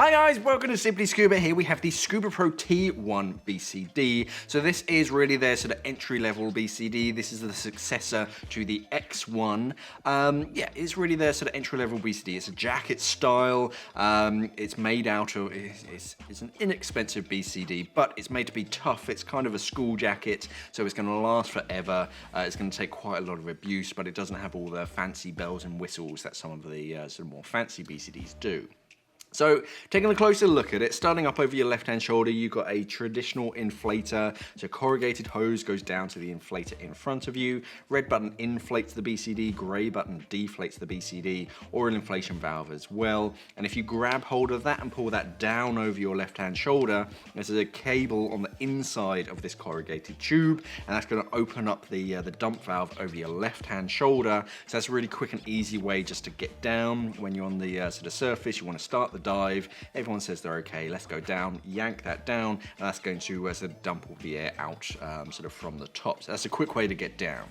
Hi guys, welcome to Simply Scuba. Here we have the Scuba Pro T1 BCD. So this is really their sort of entry-level BCD. This is the successor to the X1. It's really their sort of entry-level BCD. It's a jacket style. It's made out of, it's an inexpensive BCD, but it's made to be tough. It's kind of a school jacket, so it's going to last forever. It's going to take quite a lot of abuse, but it doesn't have all the fancy bells and whistles that some of the sort of more fancy BCDs do. So, taking a closer look at it, starting up over your left-hand shoulder, you've got a traditional inflator. So, corrugated hose goes down to the inflator in front of you. Red button inflates the BCD, grey button deflates the BCD, or an inflation valve as well. And if you grab hold of that and pull that down over your left-hand shoulder, there's a cable on the inside of this corrugated tube, and that's going to open up the dump valve over your left-hand shoulder. So, that's a really quick and easy way just to get down when you're on the sort of surface. You want to start the dive, everyone says they're okay, let's go down, yank that down, and that's going to sort of dump all the air out sort of from the top. So that's a quick way to get down.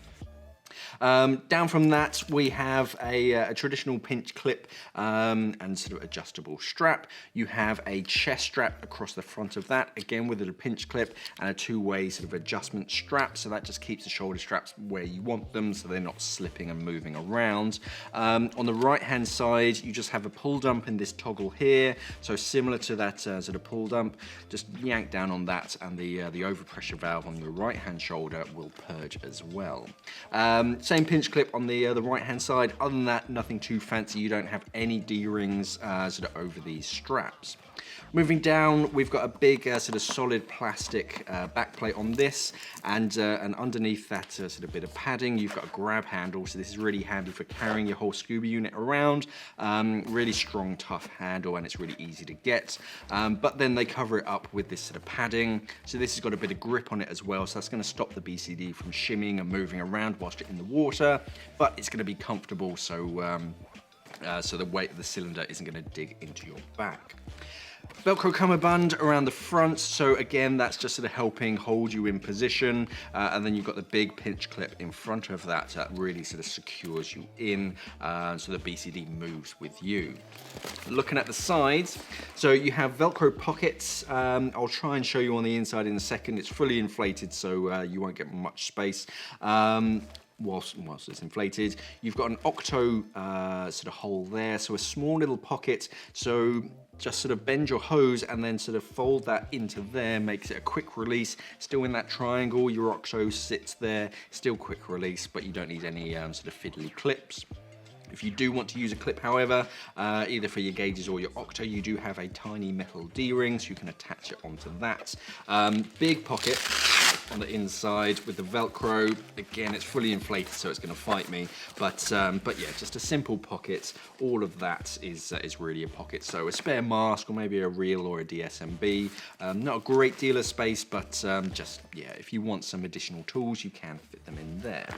Down from that, we have a traditional pinch clip and sort of adjustable strap. You have a chest strap across the front of that, again with a pinch clip and a two-way sort of adjustment strap, so that just keeps the shoulder straps where you want them so they're not slipping and moving around. On the right-hand side, you just have a pull dump in this toggle here, so similar to that sort of pull dump, just yank down on that and the overpressure valve on your right-hand shoulder will purge as well. Same pinch clip on the right-hand side. Other than that, nothing too fancy. You don't have any D-rings sort of over these straps. Moving down, we've got a big sort of solid plastic backplate on this, and underneath that sort of bit of padding, you've got a grab handle. So this is really handy for carrying your whole scuba unit around. Really strong, tough handle, and it's really easy to get. But then they cover it up with this sort of padding. So this has got a bit of grip on it as well. So that's going to stop the BCD from shimmying and moving around whilst you're in the water. But it's going to be comfortable, so the weight of the cylinder isn't going to dig into your back. Velcro cummerbund around the front, so again that's just sort of helping hold you in position, and then you've got the big pinch clip in front of that that really sort of secures you in, so the BCD moves with you. Looking at the sides, so you have Velcro pockets. I'll try and show you on the inside in a second. It's fully inflated, so you won't get much space. Whilst it's inflated, you've got an octo sort of hole there, so a small little pocket. So just sort of bend your hose and then sort of fold that into there, makes it a quick release. Still in that triangle, your octo sits there, still quick release, but you don't need any sort of fiddly clips. If you do want to use a clip, however, either for your gauges or your octo, you do have a tiny metal D-ring, so you can attach it onto that. Big pocket on the inside with the Velcro. Again, it's fully inflated, so it's going to fight me. But yeah, just a simple pocket. All of that is really a pocket. So a spare mask or maybe a reel or a DSMB. Not a great deal of space, but just, yeah, if you want some additional tools, you can fit them in there.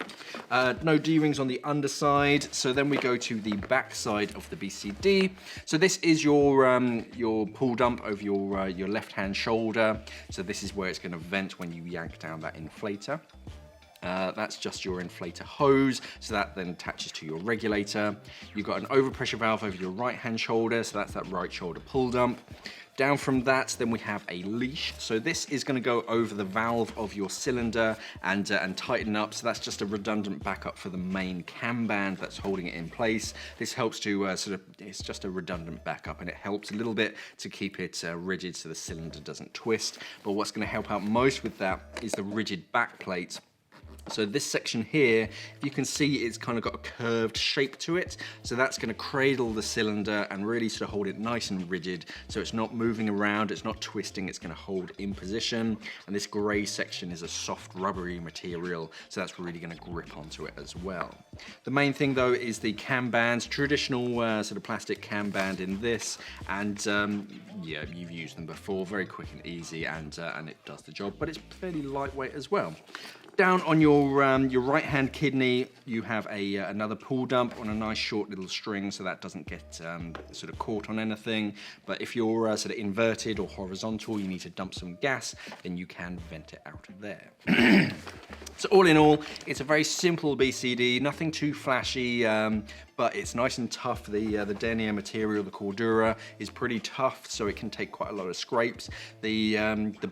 No D-rings on the underside. So then we go to the back side of the BCD. So this is your pull dump over your left-hand shoulder. So this is where it's going to vent when you yank down that inflator. That's just your inflator hose, so that then attaches to your regulator. You've got an overpressure valve over your right-hand shoulder, so that's that right shoulder pull dump. Down from that, then we have a leash. So this is going to go over the valve of your cylinder and tighten up. So that's just a redundant backup for the main cam band that's holding it in place. This helps to it's just a redundant backup, and it helps a little bit to keep it rigid so the cylinder doesn't twist. But what's going to help out most with that is the rigid back plate. So this section here, you can see it's kind of got a curved shape to it. So that's going to cradle the cylinder and really sort of hold it nice and rigid. So it's not moving around, it's not twisting, it's going to hold in position. And this grey section is a soft rubbery material, so that's really going to grip onto it as well. The main thing though is the cam bands, traditional sort of plastic cam band in this. And yeah, you've used them before, very quick and easy, and it does the job, but it's fairly lightweight as well. down on your right-hand kidney, you have another pool dump on a nice short little string, so that doesn't get sort of caught on anything. But if you're sort of inverted or horizontal, you need to dump some gas, then you can vent it out of there. So all in all, it's a very simple BCD, nothing too flashy, but it's nice and tough. The denier material, the Cordura, is pretty tough, so it can take quite a lot of scrapes. The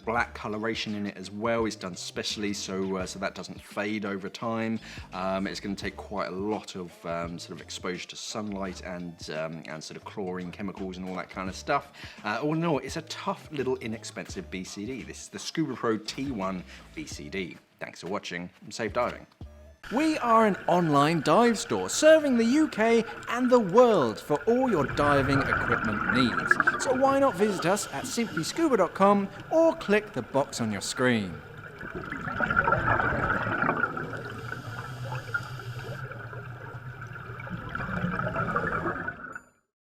black coloration in it as well is done specially, so that doesn't fade over time. It's going to take quite a lot of sort of exposure to sunlight and sort of chlorine chemicals and all that kind of stuff. All in all, it's a tough little inexpensive BCD. This is the Scuba Pro T1 BCD. Thanks for watching and safe diving. We are an online dive store serving the UK and the world for all your diving equipment needs. So why not visit us at simplyscuba.com or click the box on your screen.